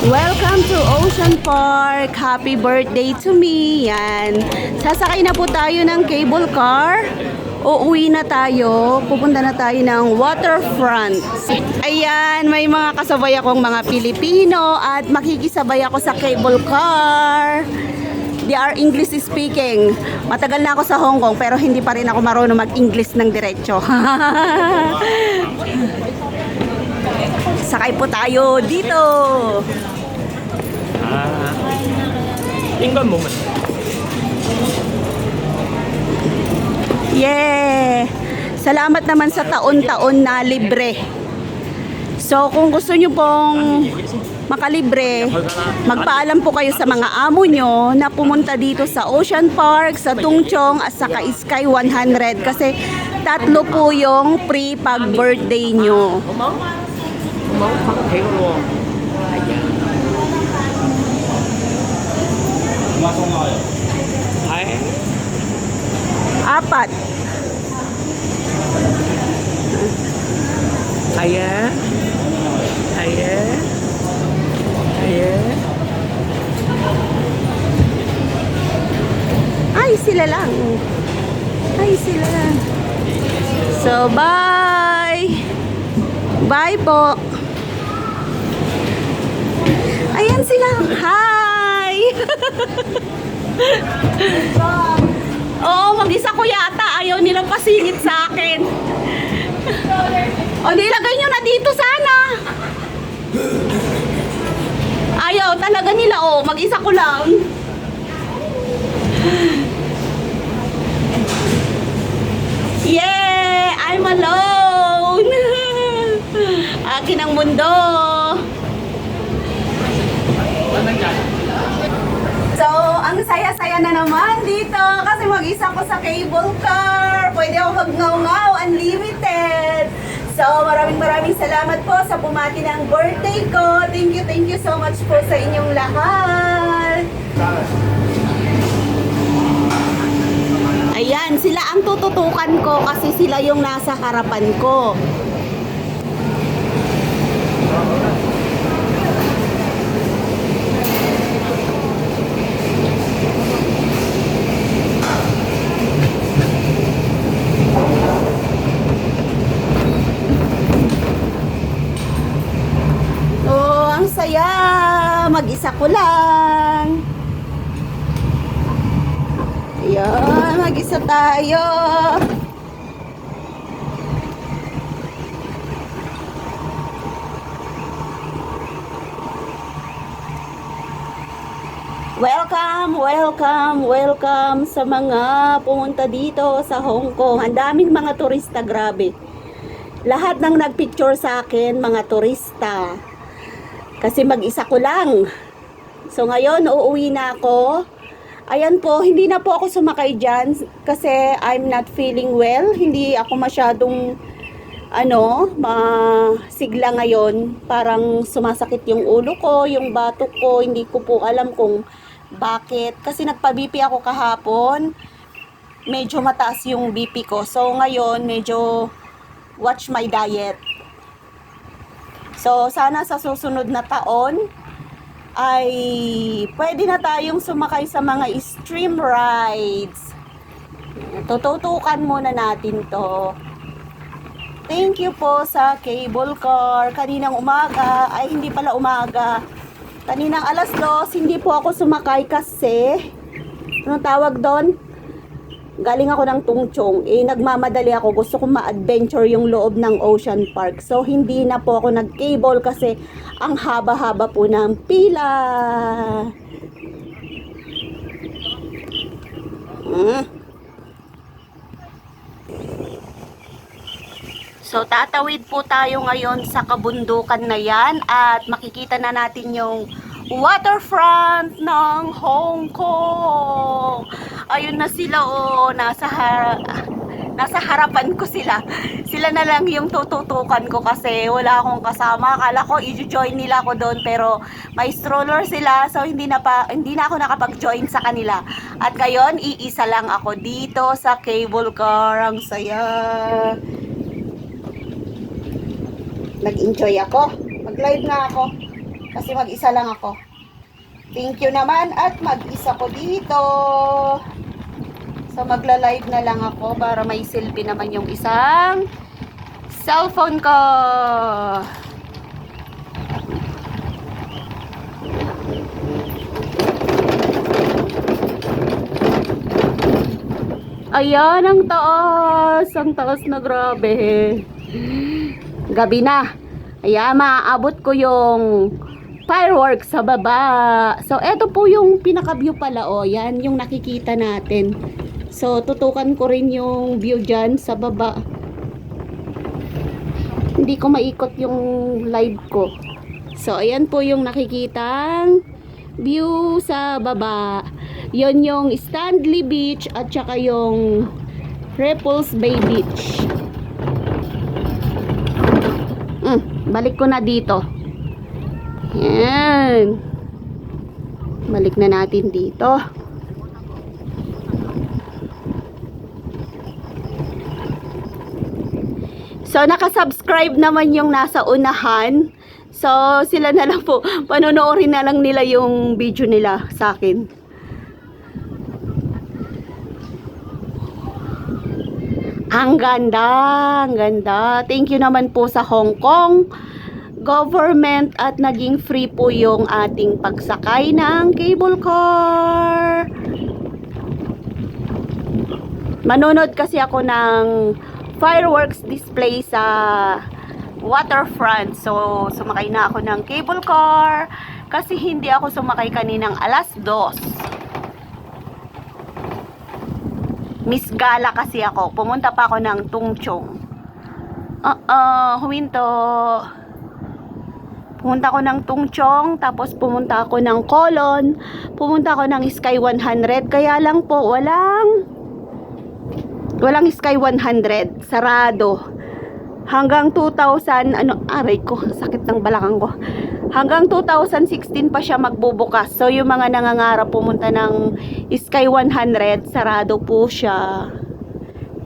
Welcome to Ocean Park. Happy birthday to me. Yan. Sasakay na po tayo ng cable car. Uuwi na tayo. Pupunta na tayo ng waterfront. Ayan, may mga kasabay akong mga Pilipino at makikisabay ako sa cable car. They are English speaking. Matagal na ako sa Hong Kong pero hindi pa rin ako marunong mag-English ng diretso. Sakay po tayo dito. Tingnan mo man. Yeah! Salamat naman sa taon-taon na libre. So kung gusto nyo pong makalibre, magpaalam po kayo sa mga amo nyo na pumunta dito sa Ocean Park, sa Tung Chong at sa Sky 100 kasi tatlo po yung free pag birthday nyo. Apat. Ayan. Ayan. Ayan. Ay, sila lang. Ay, sila lang. So, bye. Bye po. Ayan sila. Hi. Oo, mag-isa ko yata. Ayaw nilang pasingit sa akin. O, nilagay nyo na dito sana. Ayaw talaga nila. O, mag-isa ko lang. Yeah! I'm alone! Akin ang mundo. So, ang saya-saya na naman dito kasi mag-isa ko sa cable car. Pwede ako mag-ngaw-ngaw, unlimited. So, maraming salamat po sa pumati ng birthday ko. Thank you so much po sa inyong lahat. Ayan, sila ang tututukan ko kasi sila yung nasa harapan ko. Oh, ang saya. Mag-isa ko lang. Ayan, mag-isa tayo. Welcome sa mga pumunta dito sa Hong Kong. Ang daming mga turista, grabe. Lahat ng nagpicture sa akin, mga turista. Kasi mag-isa ko lang. So ngayon, uuwi na ako. Ayan po, hindi na po ako sumakay dyan kasi I'm not feeling well. Hindi ako masyadong masigla ngayon. Parang sumasakit yung ulo ko, yung batok ko. Hindi ko po alam kung bakit. Kasi nagpa-BP ako kahapon. Medyo mataas yung BP ko. So ngayon, medyo watch my diet. So sana sa susunod na taon ay pwede na tayong sumakay sa mga stream rides. Tututukan muna natin to. Thank you po sa cable car. Kaninang umaga, ay hindi pala umaga. Kaninang alas 2, hindi po ako sumakay kasi, anong tawag doon? Galing ako ng Tung Chong. Nagmamadali ako. Gusto kong ma-adventure yung loob ng Ocean Park. So, hindi na po ako nag-cable kasi ang haba-haba po ng pila. So, tatawid po tayo ngayon sa kabundukan na yan at makikita na natin yung waterfront ng Hong Kong. Ayun na sila, nasa harapan ko sila. Sila na lang yung tututukan ko kasi wala akong kasama. Akala ko i-join nila ako doon pero may stroller sila so hindi na ako nakapag-join sa kanila. At ngayon, iisa lang ako dito sa cable car. Ang saya. Nag-enjoy ako. Mag-live nga ako. Kasi mag-isa lang ako. Thank you naman at mag-isa ko dito. So magla-live na lang ako para may selfie naman yung isang cellphone ko. Ayan, ang taas. Ang taas na, grabe. Gabi na. Ayan, maaabot ko yung fireworks sa baba. So, eto po yung pinaka-view pala. O, yan yung nakikita natin. So, tutukan ko rin yung view dyan sa baba. Hindi ko maikot yung live ko. So, ayan po yung nakikitang view sa baba. Yon yung Stanley Beach at saka yung Repulse Bay Beach. Balik ko na dito. Yan. Balik na natin dito. So, nakasubscribe naman yung nasa unahan. So, sila na lang po. Panonoorin na lang nila yung video nila sa akin. Ang ganda, ang ganda. Thank you naman po sa Hong Kong government at naging free po yung ating pagsakay ng cable car. Manonood kasi ako ng fireworks display sa waterfront. So, sumakay na ako ng cable car kasi hindi ako sumakay kaninang alas 2. Miss Gala kasi ako. Pumunta pa ako ng Tungchong. Huminto. Pumunta ako ng Tungchong, tapos pumunta ako ng Colon, pumunta ako ng Sky 100. Kaya lang po, walang Sky 100. Sarado. Hanggang 2000, aray ko, sakit ng balakang ko. Hanggang 2016 pa siya magbubukas. So, yung mga nangangarap pumunta ng Sky 100, sarado po siya.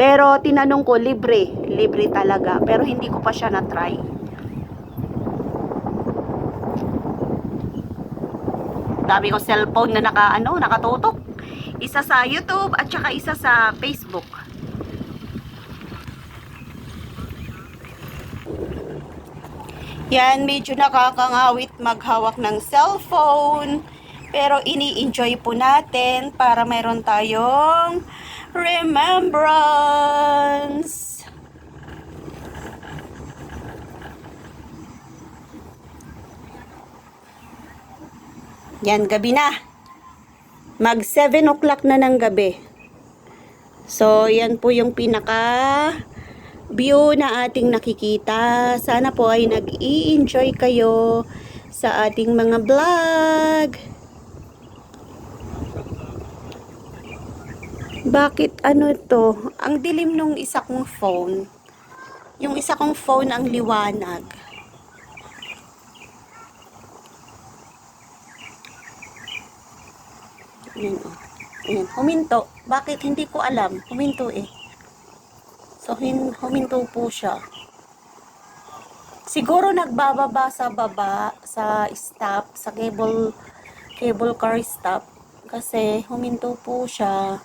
Pero, tinanong ko, libre. Libre talaga. Pero, hindi ko pa siya na-try. Dami ko cellphone na nakatutok. Isa sa YouTube at saka isa sa Facebook. Yan, medyo nakakangawit maghawak ng cellphone. Pero ini-enjoy po natin para mayroon tayong remembrance. Yan, gabi na. Mag 7 o'clock na ng gabi. So, yan po yung pinaka view na ating nakikita. Sana po ay nag-i-enjoy kayo sa ating mga vlog. Bakit to? Ang dilim nung isa kong phone. Yung isa kong phone ang liwanag. Yan o. Ayan, huminto. Bakit? Hindi ko alam. Huminto eh. So, huminto po siya. Siguro nagbababa sa baba, sa stop, sa cable car stop. Kasi huminto po siya.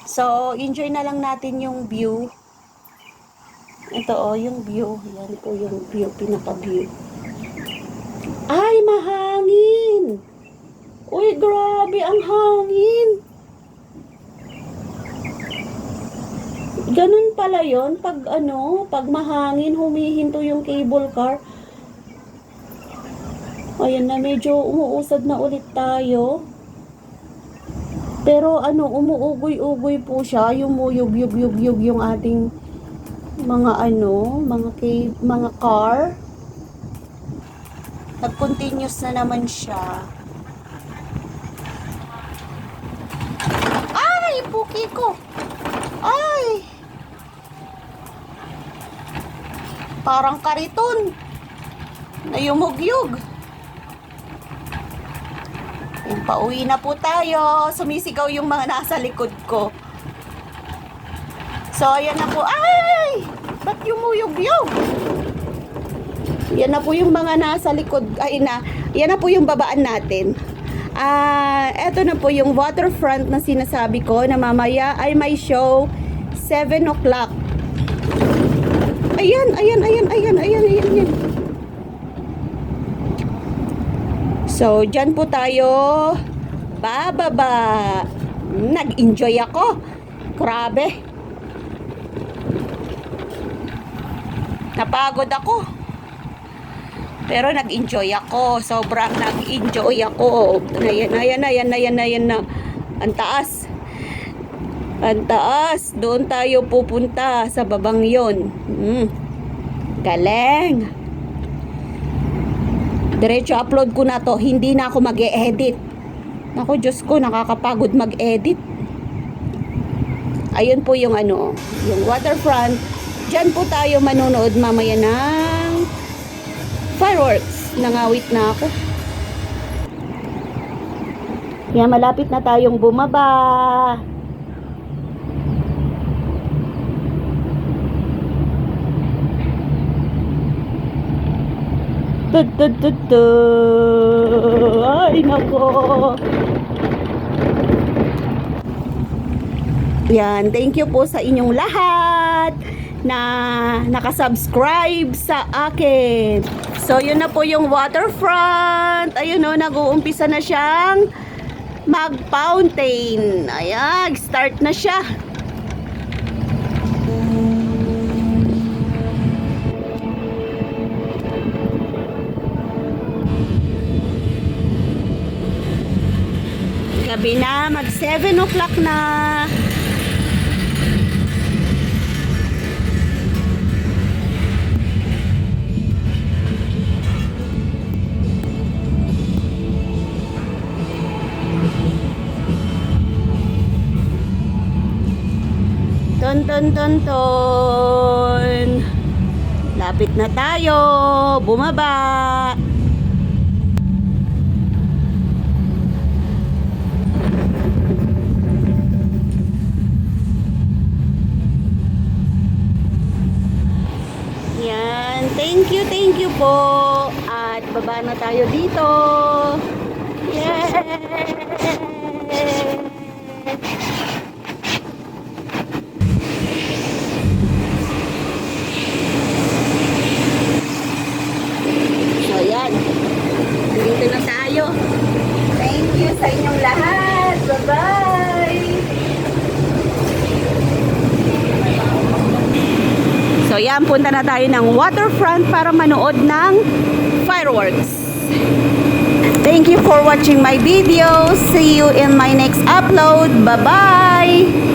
So, enjoy na lang natin yung view. Ito yung view. Yan po yung view, pinaka-view. Ay, mahangin! Uy, grabe ang hangin! Ganun pala yon pag pag mahangin, humihinto yung cable car. Ayan na, medyo umuusad na ulit tayo. Pero umuugoy-ugoy po siya, yumuyog-yug-yug-yug yung ating mga mga car. Nag-continuous na naman siya. Ay, puki ko! Ay! Parang kariton na yumugyug. Pauwi na po tayo. Sumisigaw yung mga nasa likod ko. So, ayan na po. Ay! Ba't yumuyug-yug? Yan na po yung mga nasa likod. Yan na po yung babaan natin. Eto na po yung waterfront na sinasabi ko na mamaya ay may show 7 o'clock. Ayan. So, dyan po tayo bababa. Nag-enjoy ako. Grabe. Napagod ako. Pero nag-enjoy ako. Sobrang nag-enjoy ako. Ayan na. Ang taas. Ang taas. Doon tayo pupunta sa babang yon. Galing. Diretso upload ko na to. Hindi na ako mag-e-edit. Naku, Diyos ko, nakakapagod mag-edit. Ayun po yung yung waterfront. Diyan po tayo manonood mamaya ng fireworks. Nangawit na ako. Kaya malapit na tayong bumaba. Ay, nako. Yan, thank you po sa inyong lahat na nakasubscribe sa akin. So, yun na po yung waterfront. Ayun o, nag-uumpisa na siyang mag-fountain. Ayan, start na siya. Gabi na, mag 7 o'clock na. Ton. Lapit na tayo. Bumaba. Yan. Thank you po. At baba na tayo dito. Yay! So, yan. Dito na tayo. Thank you sa inyong lahat. Bye-bye! So yan, punta na tayo ng waterfront para manood ng fireworks. Thank you for watching my video. See you in my next upload. Bye-bye!